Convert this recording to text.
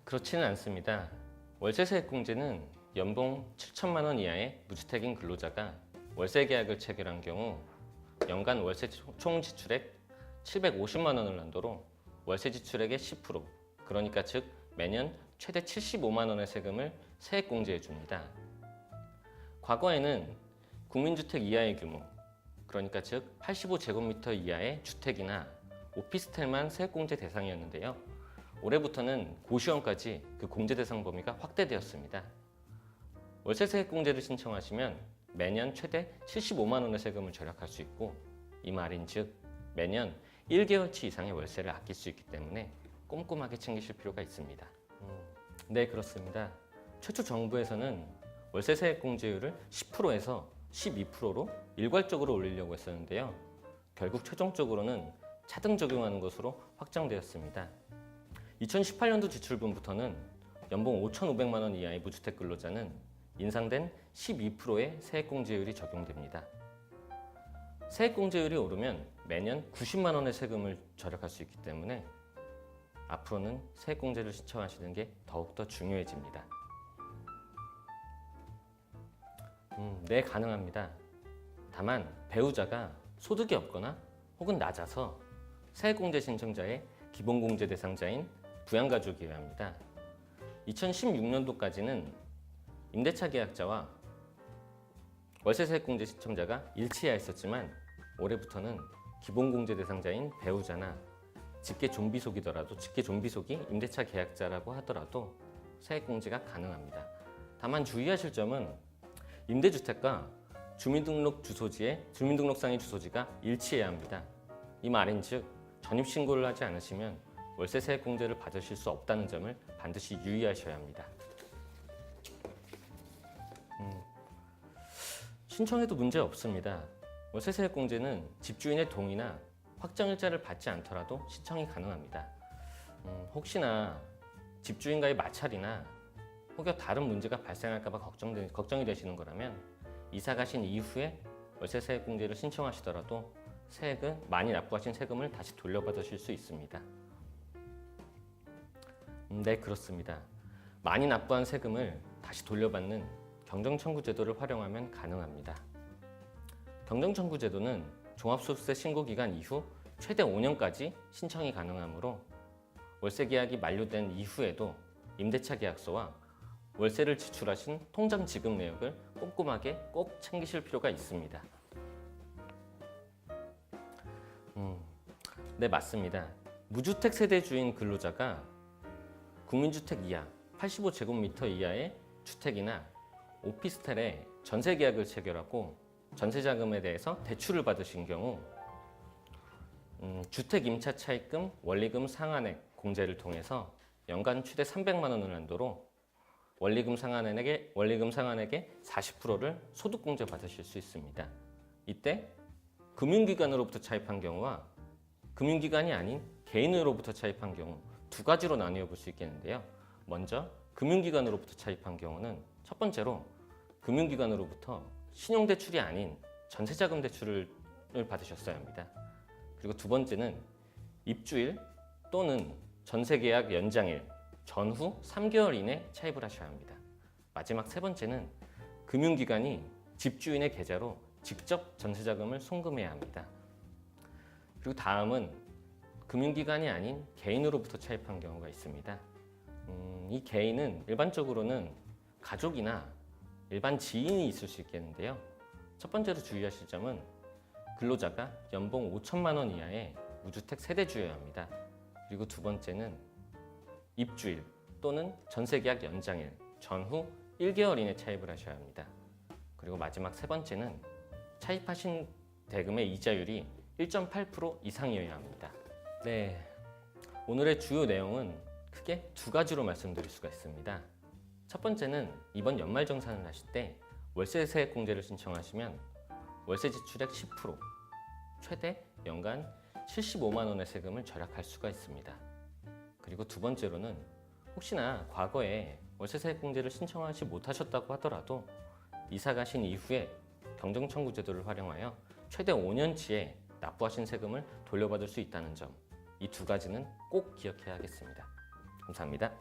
그렇지는 않습니다. 월세세액공제는 연봉 7천만 원 이하의 무주택인 근로자가 월세 계약을 체결한 경우 연간 월세 총 지출액 750만 원을 한도로 월세 지출액의 10%, 그러니까 즉 매년 최대 75만 원의 세금을 세액공제해 줍니다. 과거에는 국민주택 이하의 규모, 그러니까 즉 85제곱미터 이하의 주택이나 오피스텔만 세액공제 대상이었는데요. 올해부터는 고시원까지 그 공제 대상 범위가 확대되었습니다. 월세 세액공제를 신청하시면 매년 최대 75만 원의 세금을 절약할 수 있고, 이 말인 즉 매년 1개월치 이상의 월세를 아낄 수 있기 때문에 꼼꼼하게 챙기실 필요가 있습니다. 네, 그렇습니다. 최초 정부에서는 월세 세액공제율을 10%에서 12%로 일괄적으로 올리려고 했었는데요. 결국 최종적으로는 차등 적용하는 것으로 확정되었습니다. 2018년도 지출분부터는 연봉 5,500만 원 이하의 무주택 근로자는 인상된 12%의 세액공제율이 적용됩니다. 세액공제율이 오르면 매년 90만 원의 세금을 절약할 수 있기 때문에 앞으로는 세액공제를 신청하시는 게 더욱더 중요해집니다. 네, 가능합니다. 다만 배우자가 소득이 없거나 혹은 낮아서 세액공제 신청자의 기본공제 대상자인 부양가족이어야 합니다. 2016년도까지는 임대차 계약자와 월세세액공제 신청자가 일치해야 했었지만 올해부터는 기본공제 대상자인 배우자나 직계 좀비속이 임대차 계약자라고 하더라도 세액공제가 가능합니다. 다만 주의하실 점은 임대주택과 주민등록상의 주소지가 일치해야 합니다. 이 말인즉 전입신고를 하지 않으시면 월세세액공제를 받으실 수 없다는 점을 반드시 유의하셔야 합니다. 신청해도 문제 없습니다. 월세세액공제는 집주인의 동의나 확정일자를 받지 않더라도 신청이 가능합니다. 혹시나 집주인과의 마찰이나 혹여 다른 문제가 발생할까 봐 걱정이 되시는 거라면 이사 가신 이후에 월세세액공제를 신청하시더라도 많이 납부하신 세금을 다시 돌려받으실 수 있습니다. 네, 그렇습니다. 많이 납부한 세금을 다시 돌려받는 경정청구제도를 활용하면 가능합니다. 경정청구제도는 종합소득세 신고기간 이후 최대 5년까지 신청이 가능하므로 월세 계약이 만료된 이후에도 임대차 계약서와 월세를 지출하신 통장 지급 내역을 꼼꼼하게 꼭 챙기실 필요가 있습니다. 네, 맞습니다. 무주택 세대 주인 근로자가 국민주택 이하 85제곱미터 이하의 주택이나 오피스텔에 전세 계약을 체결하고 전세 자금에 대해서 대출을 받으신 경우 주택 임차 차입금 원리금 상한액 공제를 통해서 연간 최대 300만 원을 한도로 원리금 상한액의 40%를 소득공제 받으실 수 있습니다. 이때 금융기관으로부터 차입한 경우와 금융기관이 아닌 개인으로부터 차입한 경우 두 가지로 나뉘어 볼 수 있겠는데요. 먼저 금융기관으로부터 차입한 경우는 첫 번째로 금융기관으로부터 신용대출이 아닌 전세자금 대출을 받으셨어야 합니다. 그리고 두 번째는 입주일 또는 전세계약 연장일 전후 3개월 이내 차입을 하셔야 합니다. 마지막 세 번째는 금융기관이 집주인의 계좌로 직접 전세자금을 송금해야 합니다. 그리고 다음은 금융기관이 아닌 개인으로부터 차입한 경우가 있습니다. 이 개인은 일반적으로는 가족이나 일반 지인이 있을 수 있겠는데요. 첫 번째로 주의하실 점은 근로자가 연봉 5천만 원 이하의 무주택 세대주여야 합니다. 그리고 두 번째는 입주일 또는 전세계약 연장일 전후 1개월 이내 차입을 하셔야 합니다. 그리고 마지막 세 번째는 차입하신 대금의 이자율이 1.8% 이상이어야 합니다. 네, 오늘의 주요 내용은 크게 두 가지로 말씀드릴 수가 있습니다. 첫 번째는 이번 연말정산을 하실 때 월세세액공제를 신청하시면 월세 지출액 10%, 최대 연간 75만 원의 세금을 절약할 수가 있습니다. 그리고 두 번째로는 혹시나 과거에 월세세액공제를 신청하지 못하셨다고 하더라도 이사 가신 이후에 경정청구제도를 활용하여 최대 5년치의 납부하신 세금을 돌려받을 수 있다는 점, 이 두 가지는 꼭 기억해야겠습니다. 감사합니다.